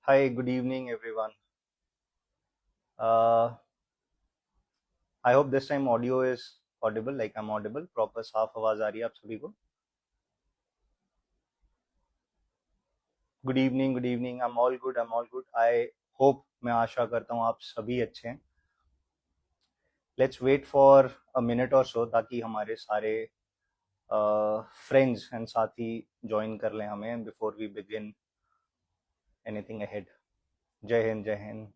Hi, good evening, everyone. Uh, I hope this time audio is audible, like I'm audible. Proper साफ आवाज आ रही है आप सभी को. Good evening, good evening. I'm all good, I'm all good. I hope, मैं आशा करता हूँ आप सभी अच्छे हैं. Let's wait for a minute or so ताकि हमारे सारे friends and साथी join कर लें हमें before we begin anything ahead. जय हिंद, जय Hind.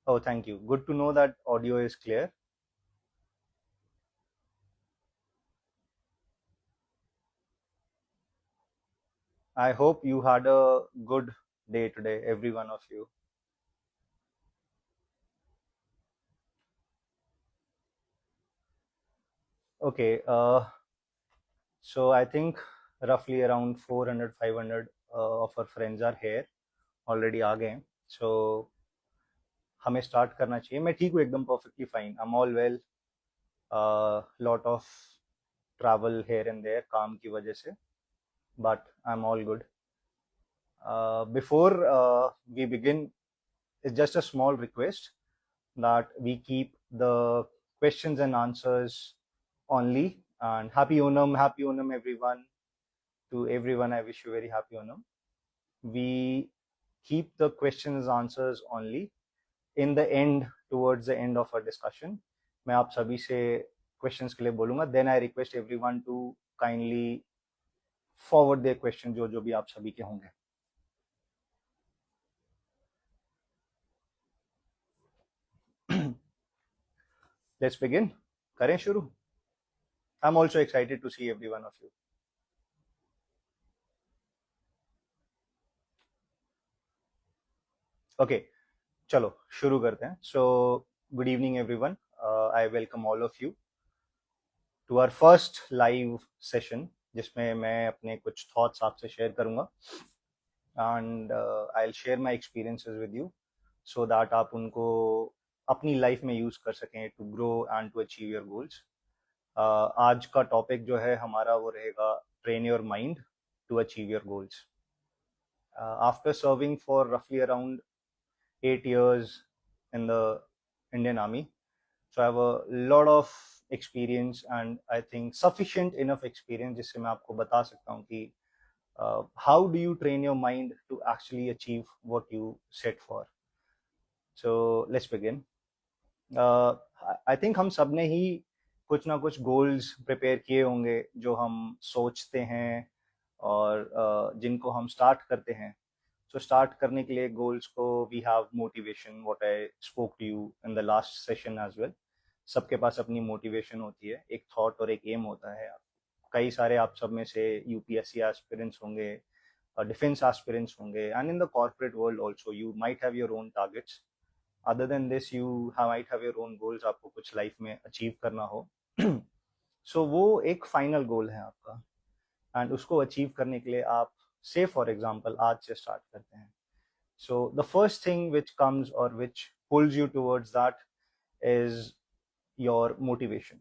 Oh, thank you. Good to know that audio is clear. I hope you had a good day today, every one of you. Okay, so I think roughly around 400, 500 of our friends are here, already आ गए हैं. So हमें start करना चाहिए. मैं ठीक हूँ एकदम perfectly fine. I'm all well. Lot of travel here and there काम की वजह से, but I'm all good. Before we begin, it's just a small request that we keep the questions and answers only. And happy Onam everyone. To everyone, I wish you very happy Onam. We keep the questions answers only in the end, towards the end of our discussion. मैं आप सभी से questions के लिए बोलूँगा. Then I request everyone to kindly forward their question जो जो भी आप सभी के होंगे. Let's begin. करें शुरू. I'm also excited to see every one of you. Okay, चलो शुरू करते हैं. So good evening everyone. I welcome all of you to our first live session जिसमें मैं अपने कुछ thoughts आपसे share करूँगा. And I'll share my experiences with you so that आप उनको अपनी life में use कर सकें to grow and to achieve your goals. आज का topic जो है हमारा वो रहेगा train your mind to achieve your goals. After serving for roughly around 8 years in the Indian Army, so I have a lot of experience and I think sufficient enough experience जिससे मैं आपको बता सकता हूँ कि how do you train your mind to actually achieve what you set for. So let's begin. I think हम सब ने ही कुछ ना कुछ goals prepare किए होंगे जो हम सोचते हैं और जिनको हम start करते हैं. So start करने के लिए goals को we have motivation, what I spoke to you in the last session as well. सबके पास अपनी motivation होती है, एक thought और एक aim होता है. कई सारे आप सब में से UPSC aspirants होंगे, defense aspirants होंगे, and in the corporate world also you might have your own targets. Other than this you might have your own goals, आपको कुछ life में achieve करना हो. So वो एक final goal है आपका, and उसको achieve करने के लिए आप say for example आज से start करते हैं. So the first thing which comes or which pulls you towards that is your motivation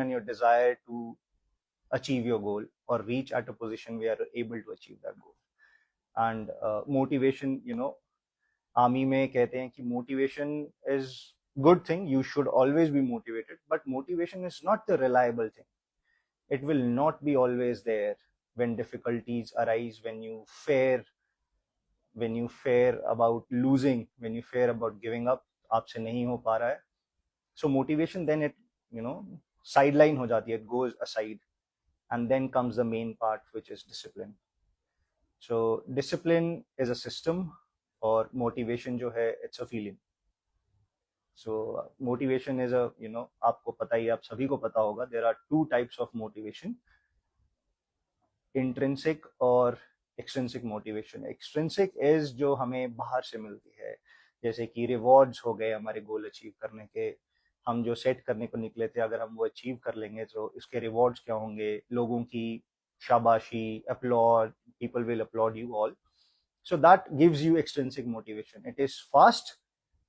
and your desire to achieve your goal or reach at a position where you're able to achieve that goal. And motivation, army में कहते हैं कि motivation is good thing, you should always be motivated, but motivation is not the reliable thing. It will not be always there when difficulties arise, when you fear about losing, when you fear about giving up, आपसे नहीं हो पा रहा है. So motivation then it sideline हो जाती है, it goes aside, and then comes the main part which is discipline. So discipline is a system और motivation जो है it's a feeling. So motivation is a आपको पता ही, आप सभी को पता होगा, there are two types of motivation, intrinsic और extrinsic motivation. Extrinsic is जो हमें बाहर से मिलती है, जैसे कि रिवॉर्ड्स हो गए हमारे गोल अचीव करने के, हम जो सेट करने को निकले थे अगर हम वो अचीव कर लेंगे तो इसके रिवॉर्ड्स क्या होंगे, लोगों की शाबाशी, applaud, people will applaud you all. So that gives you extrinsic motivation. It is fast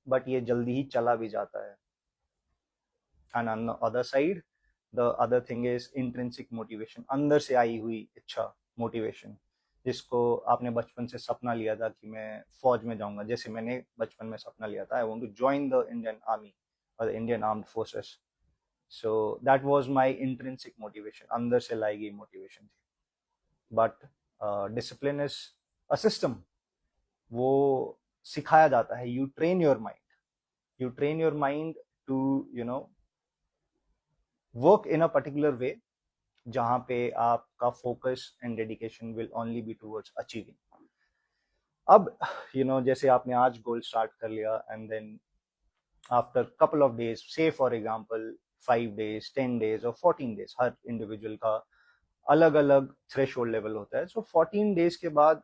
but ये जल्दी ही चला भी जाता है. And on the other side, the other thing is intrinsic motivation, अंदर से आई हुई इच्छा, motivation. जिसको आपने बचपन से सपना लिया था कि मैं फौज में जाऊंगा, जैसे मैंने बचपन में सपना लिया था, I want to join the Indian army और the Indian armed forces. So that was my intrinsic motivation, अंदर से लाई गई मोटिवेशन थी। But discipline is a system, वो सिखाया जाता है। You train your mind, you train your mind to work in a particular way, जहां पे आपका focus and dedication will only be towards achieving. अब जैसे आपने आज गोल स्टार्ट कर लिया and then after couple of days, say for example 5 days, 10 days और 14 days, हर इंडिविजुअल का अलग अलग थ्रेश होल्ड लेवल होता है। सो 14 days के बाद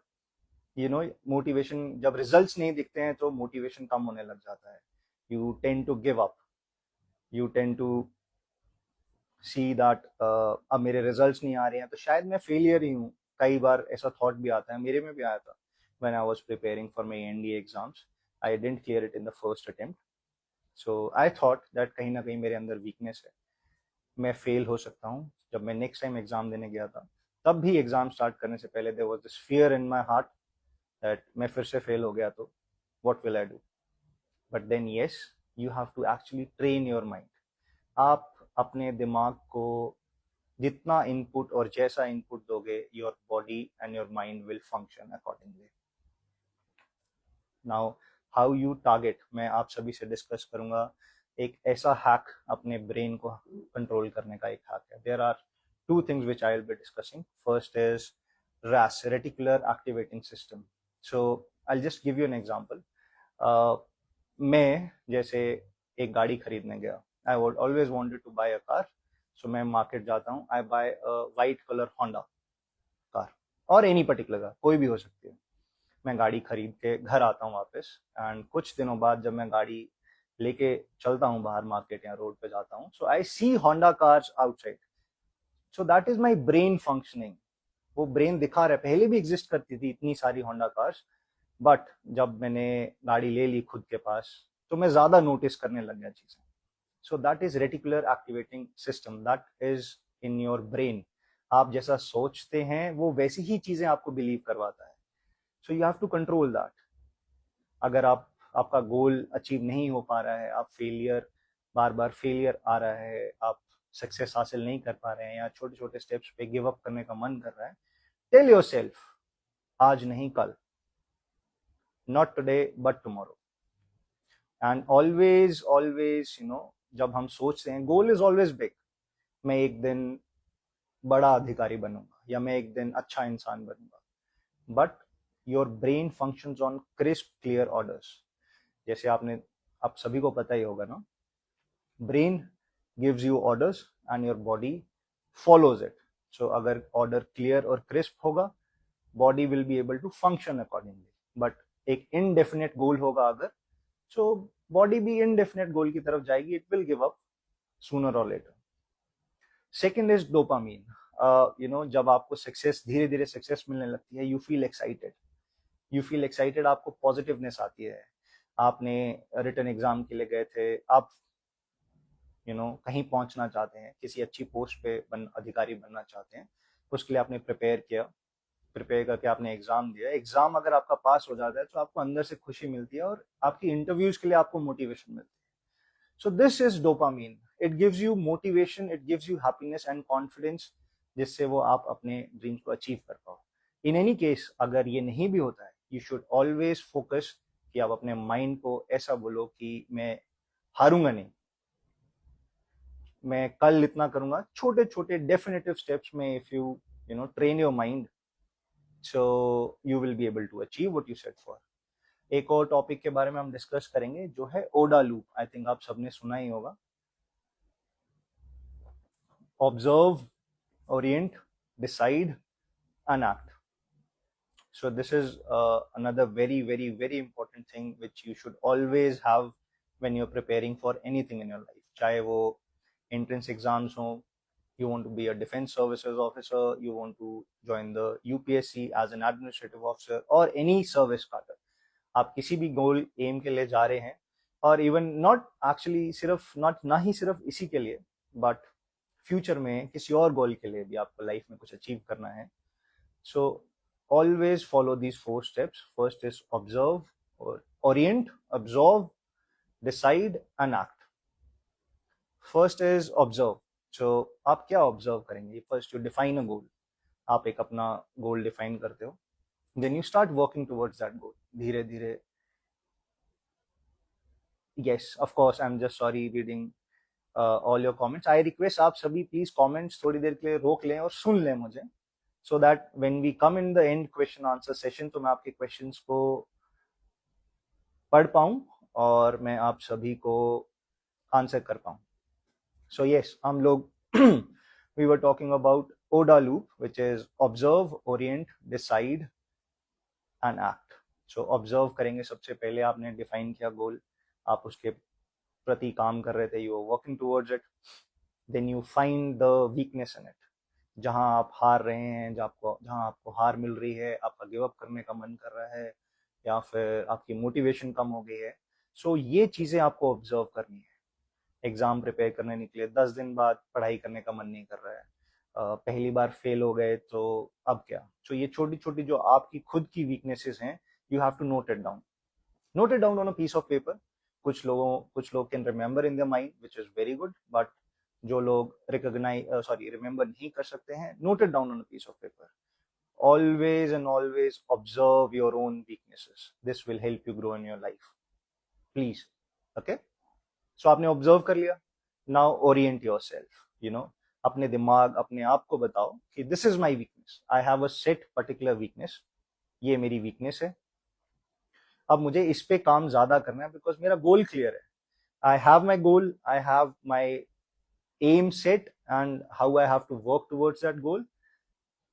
मोटिवेशन, जब रिजल्ट्स नहीं दिखते हैं तो मोटिवेशन कम होने लग जाता है। You tend to give up, you tend to see that अब मेरे रिजल्ट्स नहीं आ रहे हैं तो शायद मैं फेलियर ही हूँ। कई बार ऐसा थॉट भी आता है, मेरे में भी आया था। When I was preparing for my NDA exams, I didn't clear it in the first attempt, so I thought that कहीं ना कहीं मेरे अंदर वीकनेस है, मैं फेल हो सकता हूँ। जब मैं नेक्स्ट टाइम एग्जाम देने गया था, तब भी एग्जाम स्टार्ट करने से पहले there was this fear in my heart that मैं फिर से फेल हो गया तो what will I do. But then yes, you have to actually train your mind. आप अपने दिमाग को जितना इनपुट और जैसा इनपुट दोगे, your body and your mind will function accordingly. Now how you target, मैं आप सभी से डिस्कस करूंगा एक ऐसा हैक, अपने ब्रेन को कंट्रोल करने का एक हैक है। There are two things which I will be discussing. First is RAS, reticular activating system. So I just give you an example. मैं जैसे एक गाड़ी खरीदने गया, I would always wanted to buy a car. So मैं market जाता हूँ, I buy a white colour Honda car, और एनी पर्टिकुलर कार, कोई भी हो सकती है। मैं गाड़ी खरीद के घर आता हूँ वापस, एंड कुछ दिनों बाद जब मैं गाड़ी लेके चलता हूँ बाहर मार्केट या रोड पे जाता हूँ, so I see Honda cars outside. So that is my brain functioning. वो ब्रेन दिखा रहा है, पहले भी एग्जिस्ट करती थी इतनी सारी होंडा कार्स, बट जब मैंने गाड़ी ले ली खुद के पास, तो मैं ज्यादा नोटिस करने लग गया चीजें। सो that is reticular activating system, that is in your brain. आप जैसा सोचते हैं वो वैसी ही चीजें आपको बिलीव करवाता है। So you have to control that. अगर आपका गोल अचीव नहीं हो पा रहा है, आप फेलियर, बार बार फेलियर आ रहा है, आप सक्सेस हासिल नहीं कर पा रहे हैं, या छोटे छोटे स्टेप्स पे गिव अप करने का मन कर रहा है, टेल योर सेल्फ, आज नहीं कल, not today but tomorrow. And always always जब हम सोचते हैं, गोल इज ऑलवेज बिग, मैं एक दिन बड़ा अधिकारी बनूंगा या मैं एक दिन अच्छा इंसान बनूंगा, but your brain functions on crisp clear orders. जैसे आप सभी को पता ही होगा ना, brain gives you orders and your body follows it. So अगर ऑर्डर क्लियर और क्रिस्प होगा, body will be able to function accordingly. But एक इनडेफिनेट गोल होगा अगर, सो बॉडी भी इनडेफिनेट गोल की तरफ जाएगी, it will give up sooner और लेटर। Second is dopamine. जब आपको सक्सेस, धीरे धीरे सक्सेस मिलने लगती है, यू फील एक्साइटेड, आपको पॉजिटिवनेस आती है। आपने रिटन एग्जाम के लिए गए थे, आप कहीं पहुंचना चाहते हैं, किसी अच्छी पोस्ट पे अधिकारी बनना चाहते हैं, उसके लिए आपने प्रिपेयर करके आपने एग्जाम दिया। एग्जाम अगर आपका पास हो जाता है तो आपको अंदर से खुशी मिलती है, और आपकी इंटरव्यूज के लिए आपको मोटिवेशन मिलती है। सो this is dopamine. It gives you motivation, it gives you happiness and confidence, जिससे वो आप अपने ड्रीम्स को अचीव कर पाओ। इन एनी केस, अगर ये नहीं भी होता है, यू शुड ऑलवेज फोकस कि आप अपने माइंड को ऐसा बोलो कि मैं हारूंगा नहीं, मैं कल इतना करूंगा। छोटे छोटे डेफिनेटिव स्टेप्स में if you train your mind, so you will be able to achieve what you set for. एक और टॉपिक के बारे में हम डिस्कस करेंगे, जो है ओडा लूप। आई थिंक आप सबने सुना ही होगा। Observe, orient, decide, and act. So this is another very, very, very important thing which you should always have when you're preparing for anything in your life. चाहे वो entrance exams हो, you want to be a defense services officer, you want to join the UPSC as an administrative officer, or any service cadre. आप किसी भी गोल M के लिए जा रहे हैं, और इवन नॉट एक्चुअली सिर्फ नॉट ना ही सिर्फ इसी के लिए, बट फ्यूचर में किसी और गोल के लिए भी आपको लाइफ में कुछ अचीव करना है। सो always follow these 4 steps. First is observe, or orient, absorb, decide and act. First is observe. So आप क्या ऑब्जर्व करेंगे? First you define a goal. आप एक अपना गोल डिफाइन करते हो, then you start working towards that goal. धीरे धीरे. Yes, of course, I am just sorry reading all your comments. I request आप सभी प्लीज कमेंट्स थोड़ी देर के लिए रोक लें और सुन लें मुझे, so that when we come in the end question answer session, तो मैं आपके क्वेश्चंस को पढ़ पाऊं और मैं आप सभी को आंसर कर पाऊं. So yes, हम लोग we were talking about ODA loop, which is observe, orient, decide and act. So observe करेंगे. सबसे पहले आपने डिफाइन किया गोल, आप उसके प्रति काम कर रहे थे, you were working towards it. Then you find the weakness in it. जहां आप हार रहे हैं, जहां आपको हार मिल रही है, आपका गिव अप करने का मन कर रहा है, या फिर आपकी मोटिवेशन कम हो गई है. सो ये चीजें आपको ऑब्जर्व करनी है. एग्जाम प्रिपेयर करने निकले, 10 दिन बाद पढ़ाई करने का मन नहीं कर रहा है, पहली बार फेल हो गए, तो अब क्या? तो ये छोटी छोटी जो आपकी खुद की वीकनेसेस हैं, you have to note it down. Note it down on a piece of paper. कुछ लोग can remember in their mind, which is very good, but जो लोग रिमेंबर नहीं कर सकते हैं, note it down on a piece of paper. Always and always observe your own weaknesses. This will help you grow in your life. Please. Okay? So आपने observe कर लिया. Now Orient yourself. अपने दिमाग, अपने आप को बताओ कि this is my weakness. I have a set particular weakness. ये मेरी वीकनेस है. अब मुझे इस पे काम ज्यादा करना है, बिकॉज मेरा गोल क्लियर है. I have my goal, I have my aim set, and how I have to work towards that goal.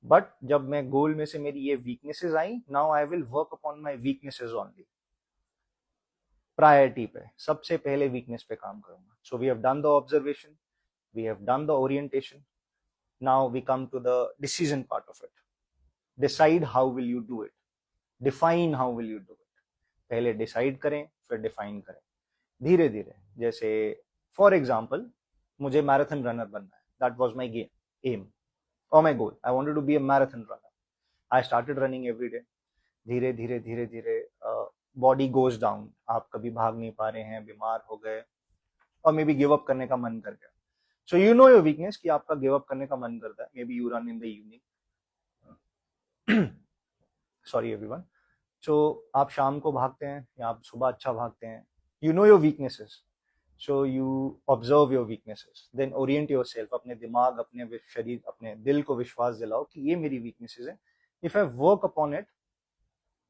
But जब मैं गोल में से मेरी ये वीकनेसेस आई, now I will work upon my weaknesses only. Priority पे सबसे पहले वीकनेस पे काम करूंगा. So we have done the observation, we have done the orientation. Now we come to the decision part of it. Decide how will you do it. Define how will you do it. पहले decide करें, फिर define करें, धीरे धीरे. जैसे for example, मुझे marathon runner बनना है. That was my aim or my goal. I wanted to be a marathon runner. I started running every day. धीरे धीरे धीरे धीरे बॉडी गोज डाउन. आप कभी भाग नहीं पा रहे हैं, बीमार हो गए, और मे बी गिव अप करने का मन कर गया. So you know your weakness, कि आपका गिव अप करने का मन करता है. Maybe you run in the evening. Sorry everyone. So आप शाम को भागते हैं या आप सुबह अच्छा भागते हैं. You know your weaknesses. So you observe your weaknesses, then orient yourself. अपने दिमाग, अपने शरीर, अपने दिल को विश्वास दिलाओ कि ये मेरी weaknesses है. If I work upon it,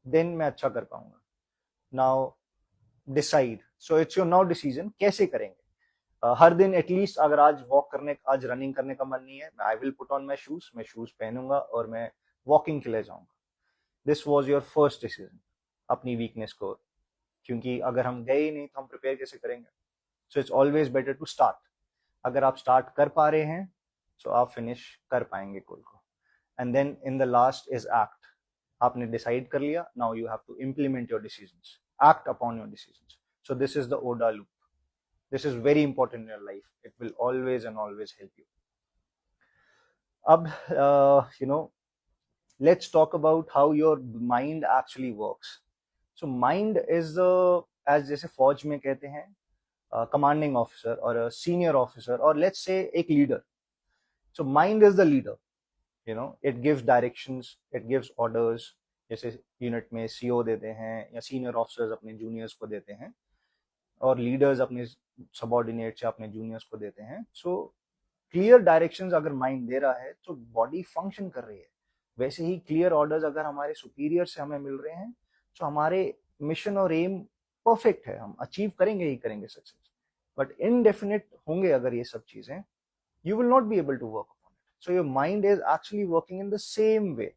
then मैं अच्छा कर पाऊंगा. Now decide. So it's your now decision. कैसे करेंगे? हर दिन एटलीस्ट, अगर आज रनिंग करने का मन नहीं है, I will put on my shoes. मैं शूज पहनूंगा और मैं वॉकिंग के लिए जाऊंगा. This was your first decision. अपनी वीकनेस को, क्योंकि अगर हम गए ही नहीं तो हम प्रिपेयर कैसे करेंगे? So it's always better to start. अगर आप स्टार्ट कर पा रहे हैं, तो आप फिनिश कर पाएंगे गोल को. And then in the last is act. आपने डिसाइड कर लिया, now you have to implement your decisions, act upon your decisions. So this is the OODA loop. This is very important in your life. It will always and always help you. अब let's talk about how your mind actually works. So mind is as जैसे फौज में कहते हैं, commanding officer or a senior officer, or let's say एक leader. So mind is the leader. It gives directions, it gives orders. जैसे unit में CO देते हैं, या सीनियर ऑफिसर्स अपने जूनियर्स को देते हैं, और लीडर्स अपने सबऑर्डिनेट से अपने जूनियर्स को देते हैं. सो क्लियर डायरेक्शंस अगर माइंड दे रहा है, तो बॉडी फंक्शन कर रही है. वैसे ही क्लियर ऑर्डर्स अगर हमारे सुपीरियर से हमें मिल रहे हैं, तो हमारे मिशन और एम परफेक्ट है, हम अचीव करेंगे ही करेंगे सक्सेस. बट इनडेफिनेट होंगे अगर ये सब चीजें, you will not be able to work upon it. So your mind is actually working in the same way.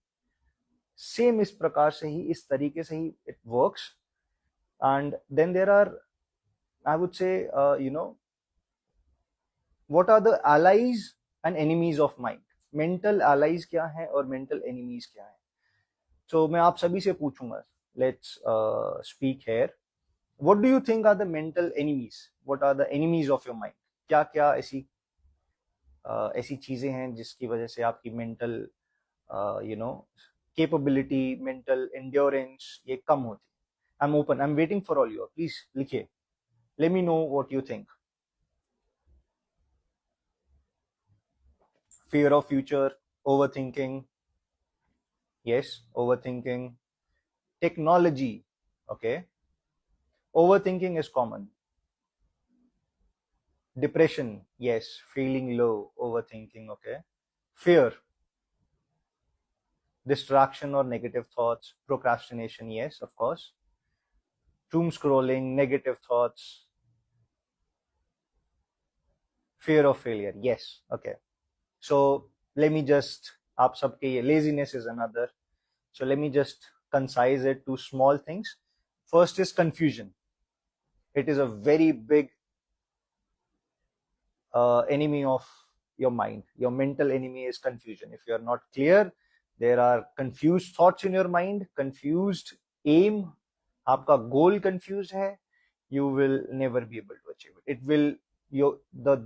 Same इस प्रकार से ही, इस तरीके से ही it works. And then there are, I would say, what are the allies and enemies of mind. Mental allies क्या है और मेंटल enemies क्या है? तो मैं आप सभी से पूछूंगा, let's speak here. What do you think are the mental enemies? What are the enemies of your mind? क्या क्या ऐसी चीजें हैं जिसकी वजह से आपकी मेंटल कैपेबिलिटी, मेंटल एंड्योरेंस ये कम होती है। I am open, I am waiting for all you, please लिखिए, let me know what you think. Fear of future, overthinking, yes, overthinking. Technology, okay, overthinking is common. Depression, yes, feeling low, overthinking, okay. Fear, distraction or negative thoughts, procrastination, yes, of course. Doom scrolling, negative thoughts, fear of failure, yes, okay. So let me just, आप सबके ये laziness is another. So let me just concise it to small things. First is confusion. It is a very big enemy of your mind. Your mental enemy is confusion. If you are not clear, there are confused thoughts in your mind, confused aim, आपका goal confused है, you will never be able to achieve it. It will,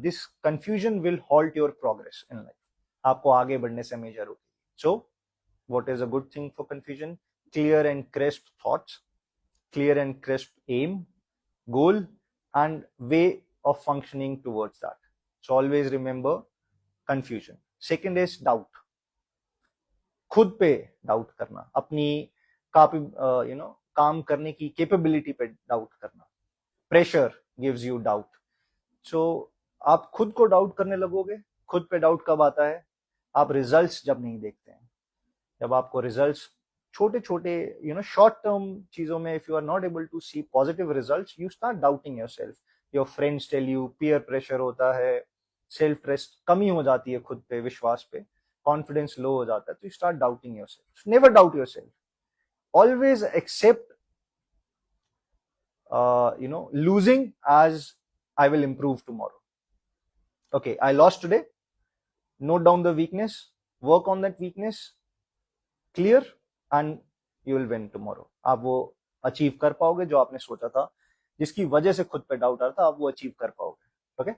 this confusion will halt your progress in life. आपको आगे बढ़ने से हमेशा रोकेगी. So what is a good thing for confusion? Clear and crisp thoughts, clear and crisp aim, goal, and way of functioning towards that. So always remember confusion. Second is doubt. खुद पे doubt करना, अपनी काम करने की capability पे doubt करना. Pressure gives you doubt. So आप खुद को डाउट करने लगोगे. खुद पे डाउट कब आता है? आप रिजल्ट्स जब नहीं देखते हैं. जब आपको रिजल्ट्स छोटे छोटे शॉर्ट टर्म चीजों में, if you are not able to see positive results, you start doubting yourself. Your friends tell you, peer pressure होता है, सेल्फ ट्रस्ट कमी हो जाती है, खुद पे विश्वास पे, कॉन्फिडेंस लो हो जाता है, तो you start doubting yourself. Never doubt yourself. Always accept losing as I will improve tomorrow. Okay, I lost today. Note down the weakness, work on that weakness, clear, and you will win tomorrow. आप वो achieve कर पाओगे जो आपने सोचा था, जिसकी वजह से खुद पे डाउट आ रहा था, आप वो अचीव कर पाओगे. Okay.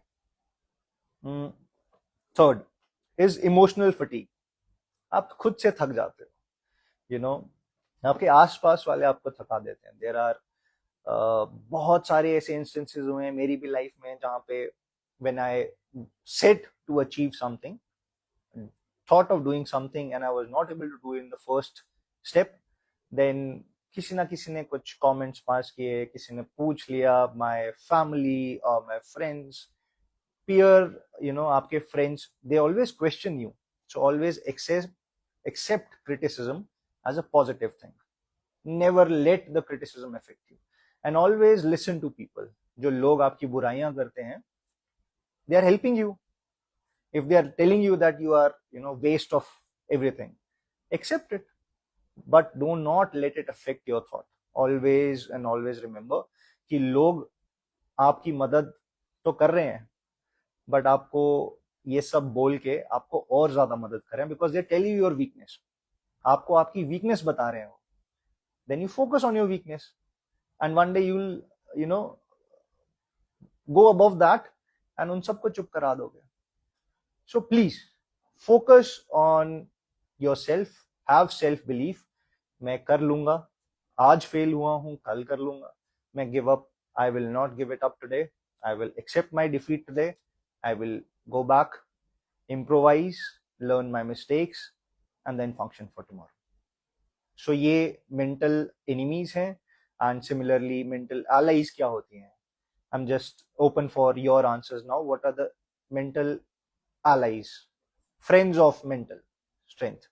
Third is emotional fatigue. आप खुद से थक जाते हो. आपके आसपास वाले आपको थका देते हैं. देयर आर बहुत सारे ऐसे इंस्टेंसेस हुए हैं मेरी भी लाइफ में, जहां पे when I set to achieve something, thought of doing something and I was not able to do it in the first step, then किसी ना किसी ने कुछ कमेंट्स पास किए, किसी ने पूछ लिया, माय फैमिली और माय फ्रेंड्स, पीयर, आपके friends, they always question you. So always accept criticism as a positive thing. Never let the criticism affect you. And always listen to people. जो लोग आपकी बुराइयां करते हैं, they are helping you. If they are telling you that you are, waste of everything, accept it, but do not let it affect your thought. Always and always remember कि लोग आपकी मदद तो कर रहे हैं, but आपको ये सब बोल के आपको और ज्यादा मदद कर रहे हैं, because they tell you your weakness. आपको आपकी weakness बता रहे हैं. Then you focus on your weakness, and one day you'll, go above that, and उन सबको चुप करा दोगे. So please focus on yourself, have self belief. मैं कर लूंगा, आज फेल हुआ हूं, कल कर लूंगा. मैं give up, I will not give it up today. I will accept my defeat today. I will go back, improvise, learn my mistakes, and then function for tomorrow. So ये mental enemies हैं, and similarly mental allies क्या होती हैं? I'm just open for your answers now. What are the mental allies, friends of mental strength?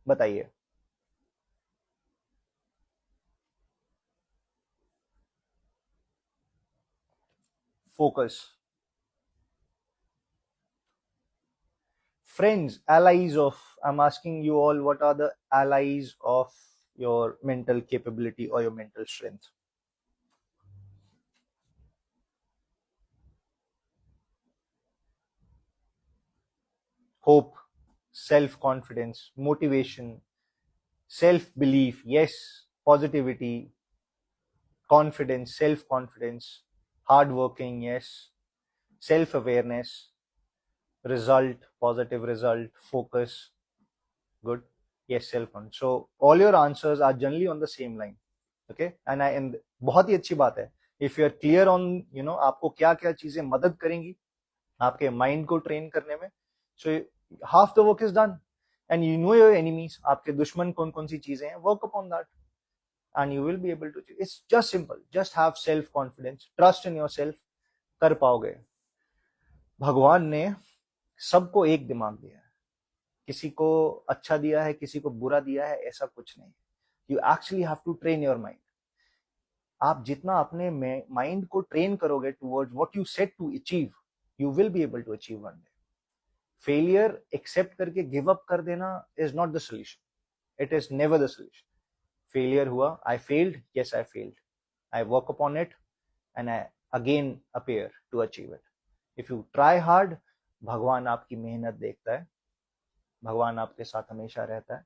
बताइए. Focus. Friends, allies of, I'm asking you all, what are the allies of your mental capability or your mental strength? Hope, self-confidence, motivation, self-belief, yes, positivity, confidence, self-confidence, hardworking, yes, self-awareness, result, positive result, focus, good. Yes, self confidence. So all your answers are generally on the same line. Okay, and बहुत ही अच्छी बात है. If you are clear on आपको क्या क्या चीजें मदद करेंगी आपके माइंड को ट्रेन करने में, so half the work is done. And you know your enemies, आपके दुश्मन कौन कौन सी चीजें हैं, work upon that and you will be able to. It's just simple. Just have self confidence, trust in yourself. कर पाओगे. भगवान ने सबको एक दिमाग दिया है, किसी को अच्छा दिया है, किसी को बुरा दिया है, ऐसा कुछ नहीं. You actually have to train your mind. आप जितना अपने माइंड को ट्रेन करोगे towards what you set to achieve, you will be able to achieve one day. Failure accept करके गिव अप कर देना is not the solution. It is never the solution. Failure हुआ, I failed, yes I failed, I work upon it and I again appear to achieve it. If you try hard, भगवान आपकी मेहनत देखता है, भगवान आपके साथ हमेशा रहता है.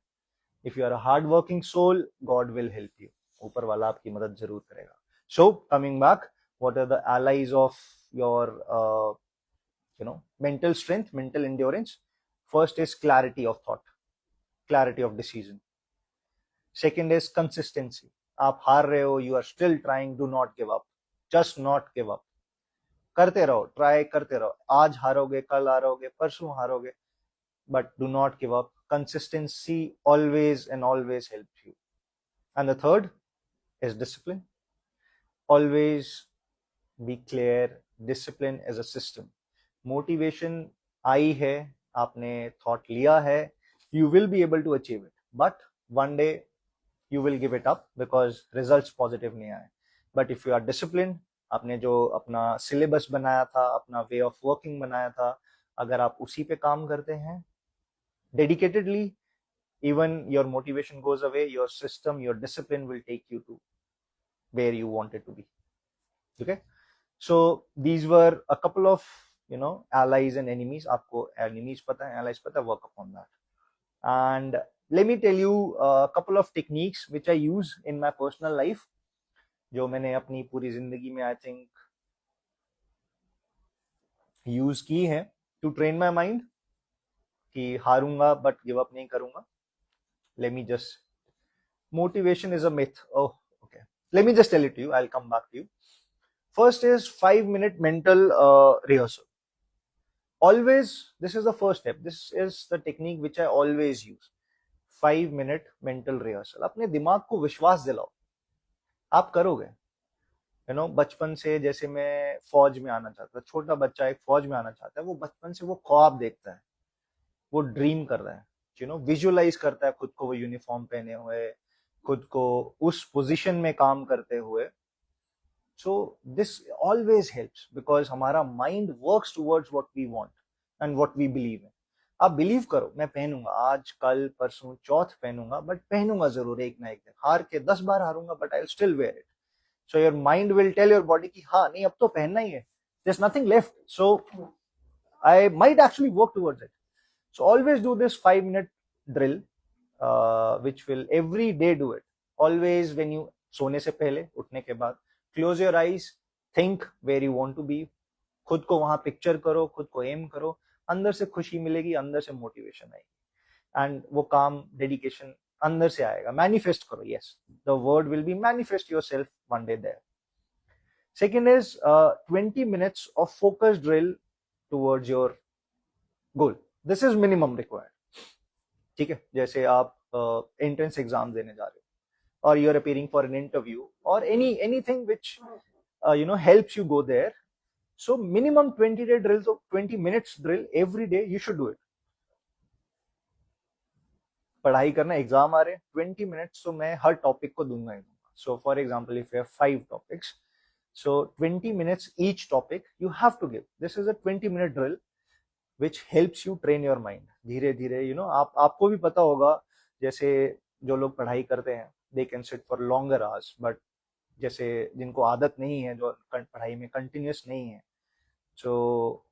If you are a hard working soul, God will help you. ऊपर वाला आपकी मदद जरूर करेगा. So coming back, what are the allies of your mental strength, mental endurance? First is clarity of thought, clarity of decision. Second is consistency. आप हार रहे हो, you are still trying, do not give up. Just not give up. करते रहो, try करते रहो. आज हारोगे, कल हारोगे, परसों हारोगे, but do not give up. Consistency always and always helps you. And the third is discipline. Always be clear. Discipline is a system. Motivation आई है, आपने thought लिया है, you will be able to achieve it. But one day you will give it up because results positive नहीं आए. But if you are disciplined, आपने जो अपना syllabus बनाया था, अपना way of working बनाया था, अगर आप उसी पे काम करते हैं dedicatedly, even your motivation goes away, your system, your discipline will take you to where you want it to be. Okay, so these were a couple of allies and enemies. आपको enemies पता है, allies पता है, work upon that. And let me tell you a couple of techniques which I use in my personal life, जो मैंने अपनी पूरी जिंदगी में I think यूज की है to train my mind कि हारूंगा but give up नहीं करूंगा. Let me just, motivation is a myth. Oh, okay. Let me just tell it to you. I'll come back to you. First is 5-minute mental rehearsal. Always, this is the first step. This is the technique which I always use. 5-minute mental rehearsal. अपने दिमाग को विश्वास दिलाओ, आप करोगे. बचपन से, जैसे मैं फौज में आना चाहता, छोटा बच्चा एक फौज में आना चाहता है, वो बचपन से वो ख्वाब देखता है, वो ड्रीम कर रहा है, विजुअलाइज करता है खुद को वो यूनिफॉर्म पहने हुए, खुद को उस पोजीशन में काम करते हुए. So this always helps because हमारा mind works towards what we want and what we believe in. आप बिलीव करो, मैं पहनूंगा, आज कल परसों चौथ पहनूंगा, बट पहनूंगा जरूर एक ना एक दिन. हार के 10 बार हारूंगा, but I will still wear it. So your mind will tell your body कि हाँ नहीं, अब तो पहनना ही है, there is nothing left, so I might actually work towards it. So always do this 5-minute drill, which will every day do it. Always when you सोने से पहले, उठने के बाद, close your eyes, think where you want to be. खुद को वहां picture करो, खुद को एम करो, अंदर से खुशी मिलेगी, अंदर से मोटिवेशन आएगी, एंड वो काम, डेडिकेशन अंदर से आएगा. मैनिफेस्ट करो. Yes, the word will be manifest yourself one day there. Second is 20 minutes of focus drill towards your goal. This is minimum required. ठीक है, जैसे आप एंट्रेंस एग्जाम देने जा रहे हो, और you are appearing for an interview, और anything which helps you go there. So minimum 20-day drill, तो 20 minutes drill every day you should do it. पढ़ाई करना, एग्जाम आ रहे, 20 minutes तो मैं हर टॉपिक को दूंगा ही दूंगा. So for example, if you have 5 topics, so 20 minutes each topic you have to give. This is a 20-minute drill which helps you train your mind. धीरे धीरे आपको भी पता होगा, जैसे जो लोग पढ़ाई करते हैं, they can sit for longer hours, but जैसे जिनको आदत नहीं है, जो पढ़ाई में कंटिन्यूस नहीं है, so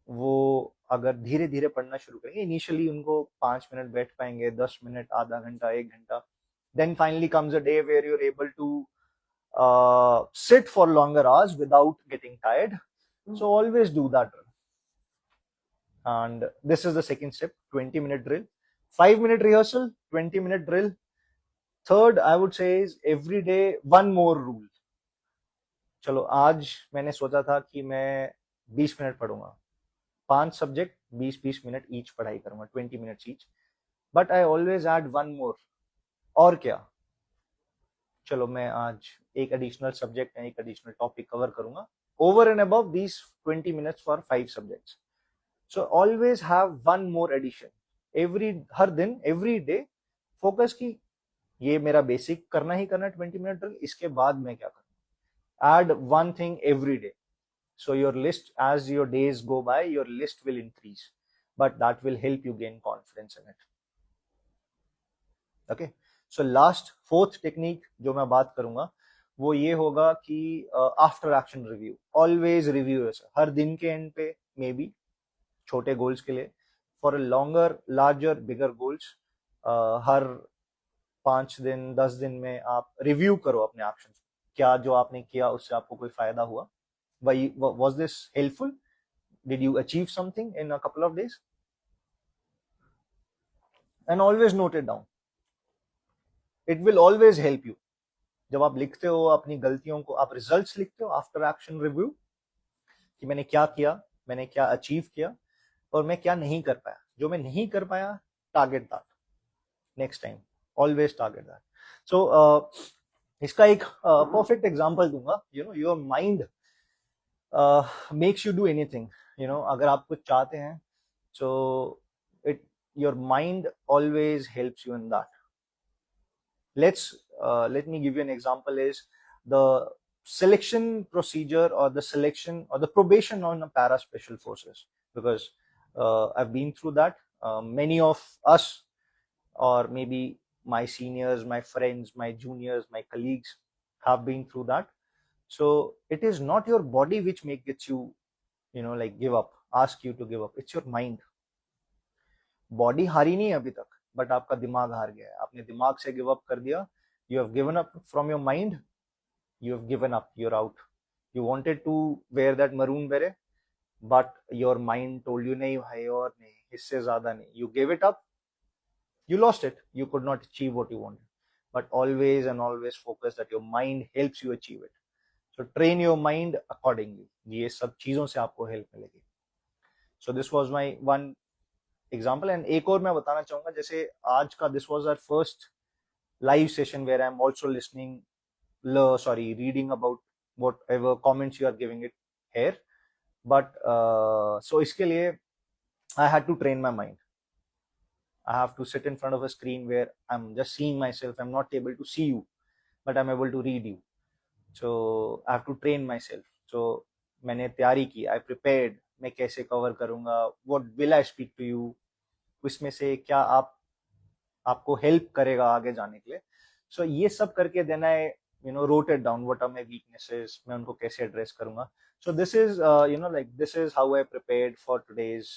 वो अगर धीरे धीरे पढ़ना शुरू करेंगे, इनिशियली उनको 5 मिनट बैठ पाएंगे, 10 मिनट, आधा घंटा, 1 घंटा, then finally comes a day where you're able to sit for longer hours without getting tired. So always do that drill. And this is the second step, 20-minute drill. 5 minute rehearsal, 20-minute drill. Third, I would say is every day one more rule. चलो आज मैंने सोचा था कि मैं 20 minute पढ़ूंगा, 5 subject 20-20 minute each पढ़ाई करूंगा, 20 minutes each. But I always add one more. और क्या, चलो मैं आज एक एडिशनल सब्जेक्ट या एक एडिशनल टॉपिक कवर करूंगा over and above these 20 minutes for 5 subjects. So always have one more addition every, हर दिन, एवरी डे. फोकस की ये मेरा बेसिक करना ही करना है 20 मिनट ड्रिल, इसके बाद मैं क्या करूँ. Add one thing every day. So your list, as your days go by, your list will increase, but that will help you gain confidence in it. Okay. So last, fourth technique जो मैं बात करूंगा वो ये होगा कि after action review. Always review है हर दिन के एंड पे, मे बी छोटे गोल्स के लिए, for a longer larger bigger goals, हर 5 दिन 10 दिन में आप रिव्यू करो अपने एक्शन. क्या जो आपने किया उससे आपको कोई फायदा हुआ? Was this helpful? Did you achieve something in a couple of days? And always note it down. It will always help you. जब आप लिखते हो अपनी गलतियों को, आप रिजल्ट्स लिखते हो आफ्टर एक्शन रिव्यू कि मैंने क्या किया, मैंने क्या अचीव किया और मैं क्या नहीं कर पाया. जो मैं नहीं कर पाया, target that next time. Always target that. So इसका एक परफेक्ट एग्जांपल दूंगा. Your mind makes you do anything. अगर आप कुछ चाहते हैं, so your mind always helps you in that. Let me give you an example. Is the selection procedure or the selection or the probation on the para special forces, because I've been through that. Many of us, or maybe my seniors, my friends, my juniors, my colleagues have been through that. So it is not your body which makes you, like give up, ask you to give up. It's your mind. Body हारी नहीं है अभी तक, but आपका दिमाग हार गया है. आपने दिमाग से गिव अप कर दिया. You have given up from your mind. You have given up. You're out. You wanted to wear that maroon beret, but your mind told you नहीं भाई, और नहीं, इससे ज्यादा नहीं. You give it up. You lost it. You could not achieve what you wanted. But always and always focus that your mind helps you achieve it. So train your mind accordingly. ये सब चीजों से आपको help मिलेगी. So this was my one example. And एक और मैं बताना चाहूंगा, जैसे आज का this was our first live session where I'm also reading about whatever comments you are giving it here. But so इसके लिए I had to train my mind. I have to sit in front of a screen where I'm just seeing myself. I'm not able to see you, but I'm able to read you. So I have to train myself. So मैंने तैयारी की. I prepared. मैं कैसे cover करूंगा? What will I speak to you? उसमें से क्या आपको हेल्प करेगा आगे जाने के लिए? So ये सब करके then I wrote it down. What are my weaknesses? मैं उनको कैसे एड्रेस करूंगा? So this is this is how I prepared for today's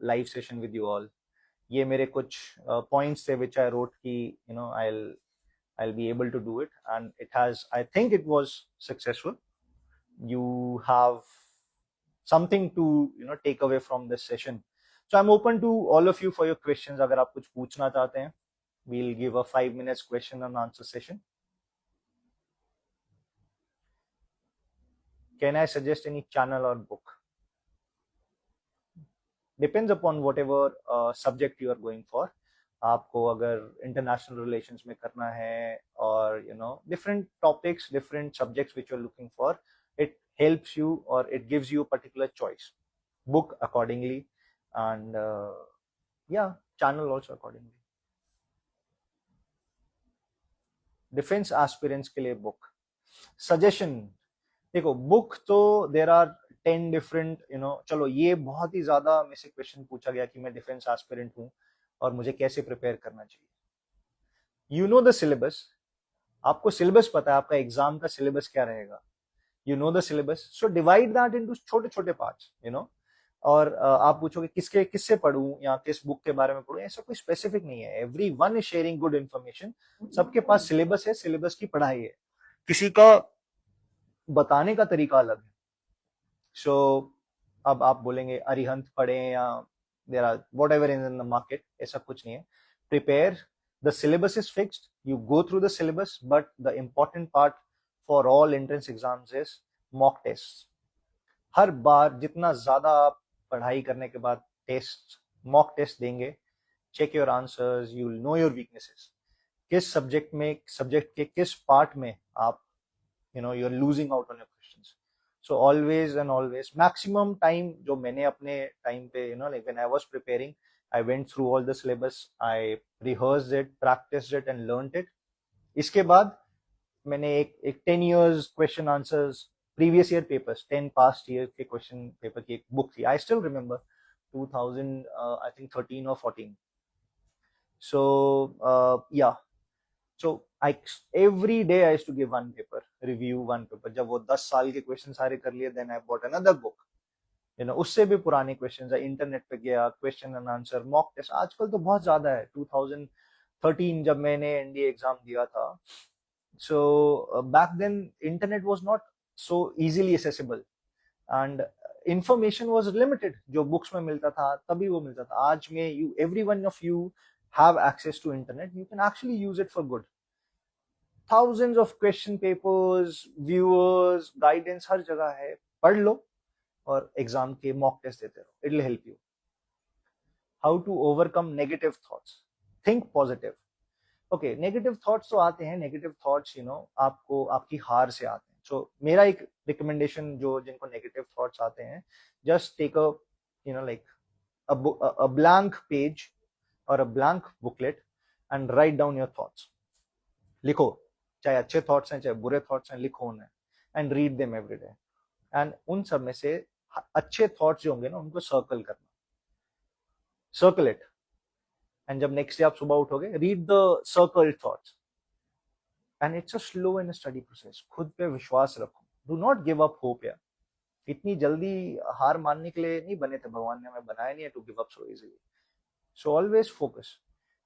live session with you all. ये मेरे कुछ points थे which I wrote कि I'll be able to do it, and I think it was successful. You have something to take away from this session. So I'm open to all of you for your questions. अगर आप कुछ पूछना चाहते हैं, we'll give a 5 minutes question and answer session. Can I suggest any channel or book? Depends upon whatever subject you are going for. आपको अगर international relations में करना है, और different topics, different subjects which you're looking for, it helps you or it gives you a particular choice. Book accordingly, and channel also accordingly. Defense aspirants के लिए book suggestion. देखो, book तो there are 10 different. चलो ये बहुत ही ज्यादा में से क्वेश्चन पूछा गया कि मैं डिफेंस एस्पिरेंट हूं और मुझे कैसे प्रिपेयर करना चाहिए. The syllabus. आपको सिलेबस पता है, आपका एग्जाम का सिलेबस क्या रहेगा. The syllabus. So divide that into छोटे छोटे पार्ट्स. और आप पूछोगे किससे पढ़ूं या किस बुक के बारे में पढ़ूं. ऐसा कोई स्पेसिफिक नहीं है. Every one is sharing good information. सबके पास सिलेबस है, सिलेबस की पढ़ाई है. किसी का बताने का तरीका अलग है. सो अब आप बोलेंगे अरिहंत पढ़ें या there are whatever in the market, ऐसा कुछ नहीं है. Prepare, the syllabus is fixed, you go through the syllabus, but the important part for all entrance exams is mock test. हर बार जितना ज्यादा आप पढ़ाई करने के बाद टेस्ट, मॉक टेस्ट देंगे, check your answers, you will know your weaknesses. किस सब्जेक्ट में, सब्जेक्ट के किस पार्ट में आप you are losing out on your questions. So always and always maximum time जो मैंने अपने टाइम पे like when I was preparing, I went through all the syllabus, I rehearsed it, practised it and learned it. इसके बाद मैंने एक 10 years question answers, previous year papers, 10 past year के question paper की एक बुक थी, I still remember 2000 I think 13 or 14. So yeah, so I every day I used to give one paper, review one paper. जब वो 10 साल के question सारे कर लिए, then I bought another book. उससे भी पुराने क्वेश्चन है, इंटरनेट पे गया, question and answer, mock test आजकल तो बहुत ज्यादा है. 2013 जब मैंने एनडीए एग्जाम दिया था, so back then internet was not so easily accessible and information was limited. जो बुक्स में मिलता था तभी वो मिलता था. आज में you, every one of you have access to internet, you can actually use it for good. Thousands of question papers, viewers, guidance हर जगह है, पढ़ लो और एग्जाम के मॉक टेस्ट देते रहो. It will help you. How to overcome negative thoughts, think positive. Okay, negative thoughts तो आते हैं, नेगेटिव थॉट्स आपको आपकी हार से आते हैं. सो मेरा एक रिकमेंडेशन, जो जिनको नेगेटिव थॉट्स आते हैं, just take a like a blank page और a blank booklet and write down your thoughts. लिखो, चाहे अच्छे थॉट्स हैं चाहे बुरे थॉट्स हैं, लिखो उन्हें and read them every day. And उन सब में से अच्छे थॉट्स जो होंगे ना, उनको सर्कल करना, सर्कल इट. एंड जब नेक्स्ट डे आप सुबह उठोगे, read the circled thoughts. And it's a slow and study process. खुद पे विश्वास रखो, do not give up hope. यार इतनी जल्दी हार मानने के लिए नहीं बने थे भगवान ने, हमें बनाया नहीं है to give up so easily. So always focus,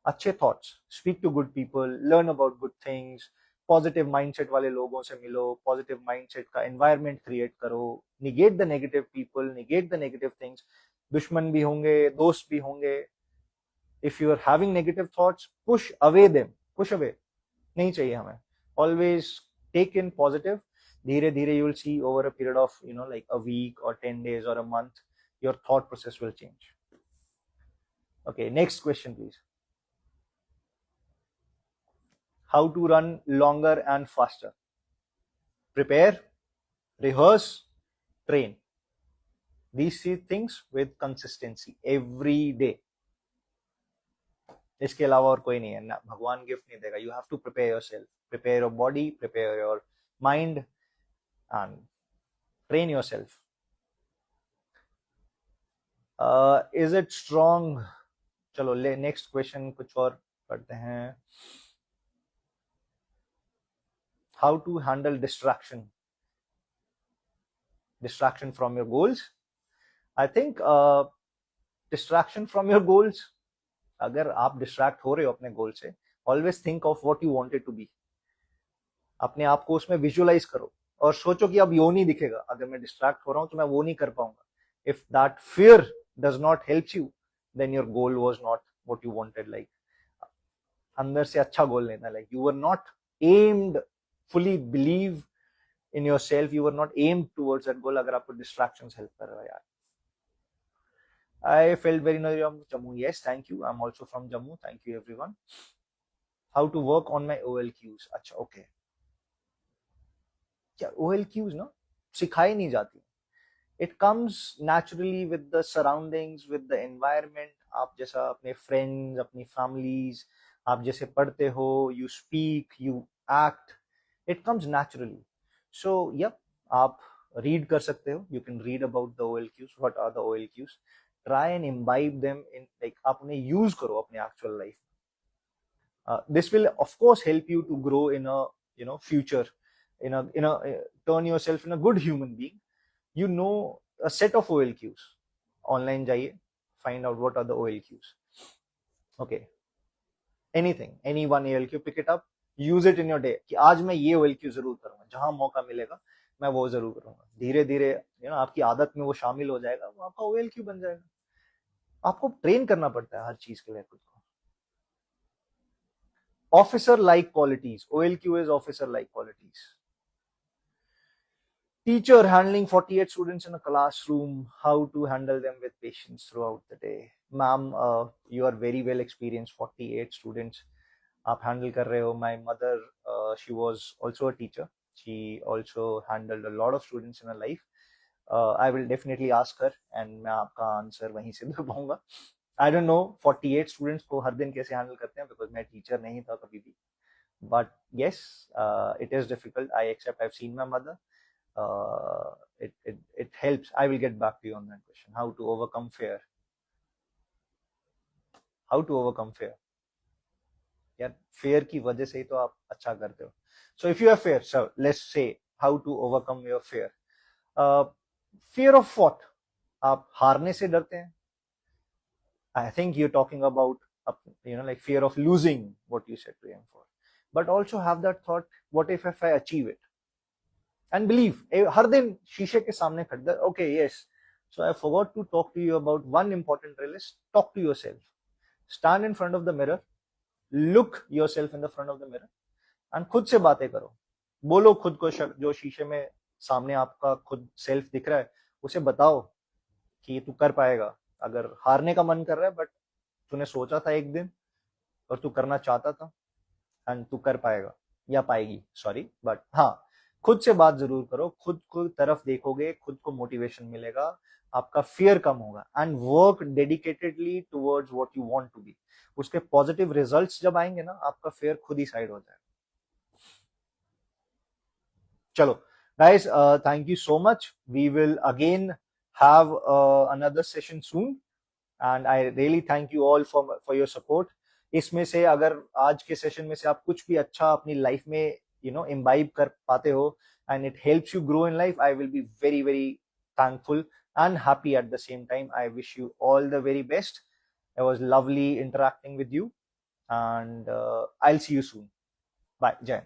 अच्छे thoughts, speak to good people, learn about good things, positive mindset वाले लोगों से मिलो, पॉजिटिव माइंडसेट का एनवायरनमेंट क्रिएट करो, negate the negative people, negate the negative things. दुश्मन भी होंगे, दोस्त भी होंगे. If you are having negative thoughts, push away them, push away, नहीं चाहिए हमें. Always take in positive. धीरे धीरे you will see over a period of like a week और 10 days और a month, your thought process will change. Okay, next question please. How to run longer and faster? Prepare, rehearse, train. These three things with consistency every day. इसके अलावा और कोई नहीं है ना, भगवान गिफ्ट नहीं देगा. You have to prepare yourself, prepare your body, prepare your mind and train yourself. Is it strong? चलो नेक्स्ट क्वेश्चन कुछ और पढ़ते हैं. How to handle distraction from your goals? I think distraction from your goals, अगर आप distract हो रहे हो अपने गोल से, always think of what you wanted to be. अपने आप को उसमें विजुअलाइज करो और सोचो कि अब यो नहीं दिखेगा, अगर मैं डिस्ट्रैक्ट हो रहा हूं तो मैं वो नहीं कर पाऊंगा. If that fear does not help you, then your goal was not what you wanted. Like अंदर से अच्छा गोल नहीं था, like you were not aimed, fully believe in yourself, you were not aimed towards that goal. अगर आपको distractions help कर रहा है यार. I felt very near Jammu. Yes, thank you. I'm also from Jammu. Thank you everyone. How to work on my OLQs? अच्छा, okay. क्या OLQs ना सिखाई नहीं जाती. It comes naturally with the surroundings, with the environment. आप जैसा अपने friends, अपनी families, आप जैसे पढ़ते हो, you speak, you act, it comes naturally. So yep, आप read कर सकते हो. You can read about the OLQs. What are the OLQs? Try and imbibe them in, like आप उन्हें use करो अपने actual life. This will of course help you to grow in a future, in a turn yourself in a good human being. You know a set of OLQs. Online जाइए, find out what are the OLQs. Okay. Anything, any one OLQ, pick it up, use it in your day. कि आज मैं ये OLQ जरूर करूंगा, जहां मौका मिलेगा मैं वो जरूर करूंगा. धीरे धीरे आपकी आदत में वो शामिल हो जाएगा, वो आपका OLQ बन जाएगा. आपको ट्रेन करना पड़ता है हर चीज के लिए खुद को. Officer like qualities, OLQ is officer like qualities. Teacher handling 48 students in a classroom, how to handle them with patience throughout the day. Ma'am, you are very well experienced, 48 students आप handle कर रहे हो. My mother, she was also a teacher. She also handled a lot of students in her life. I will definitely ask her and मैं आपका answer वहीं से दे पाऊंगा. I don't know 48 students को हर दिन कैसे handle करते हैं because मैं teacher नहीं था कभी भी. But yes, it is difficult. I accept. I've seen my mother. It helps. I will get back to you on that question. How to overcome fear. How to overcome fear. यार fear की वजह से ही तो आप अच्छा करते हो. So if you have fear, so let's say how to overcome your fear. Fear of what? आप हारने से डरते हैं. I think you're talking about like fear of losing what you said to him for. But also have that thought, what if I achieve it? And believe, हर दिन शीशे के सामने खड़ा. Okay, yes. So I forgot to talk to you about one important drill is talk to yourself. Stand in front of the mirror, look yourself in the front of the mirror, and खुद से बातें करो. बोलो खुद को, जो शीशे में सामने आपका खुद सेल्फ दिख रहा है, उसे बताओ कि तू कर पाएगा. अगर हारने का मन कर रहा है बट तूने सोचा था एक दिन और तू करना चाहता था, एंड तू कर पाएगा या पाएगी, सॉरी. बट हाँ, खुद से बात जरूर करो. खुद को तरफ देखोगे, खुद को मोटिवेशन मिलेगा, आपका फियर कम होगा. And work dedicatedly towards what you want to be. उसके पॉजिटिव रिजल्ट्स जब आएंगे ना, आपका फियर खुद ही साइड हो जाएगा. चलो guys, thank you so much. We will again have another session soon, and I really thank you all for your support. इसमें से अगर आज के सेशन में से आप कुछ भी अच्छा अपनी लाइफ में इम्बाइब कर पाते हो and it helps you grow in life, I will be very very thankful and happy at the same time. I wish you all the very best. It was lovely interacting with you, and I'll see you soon. Bye. Jai.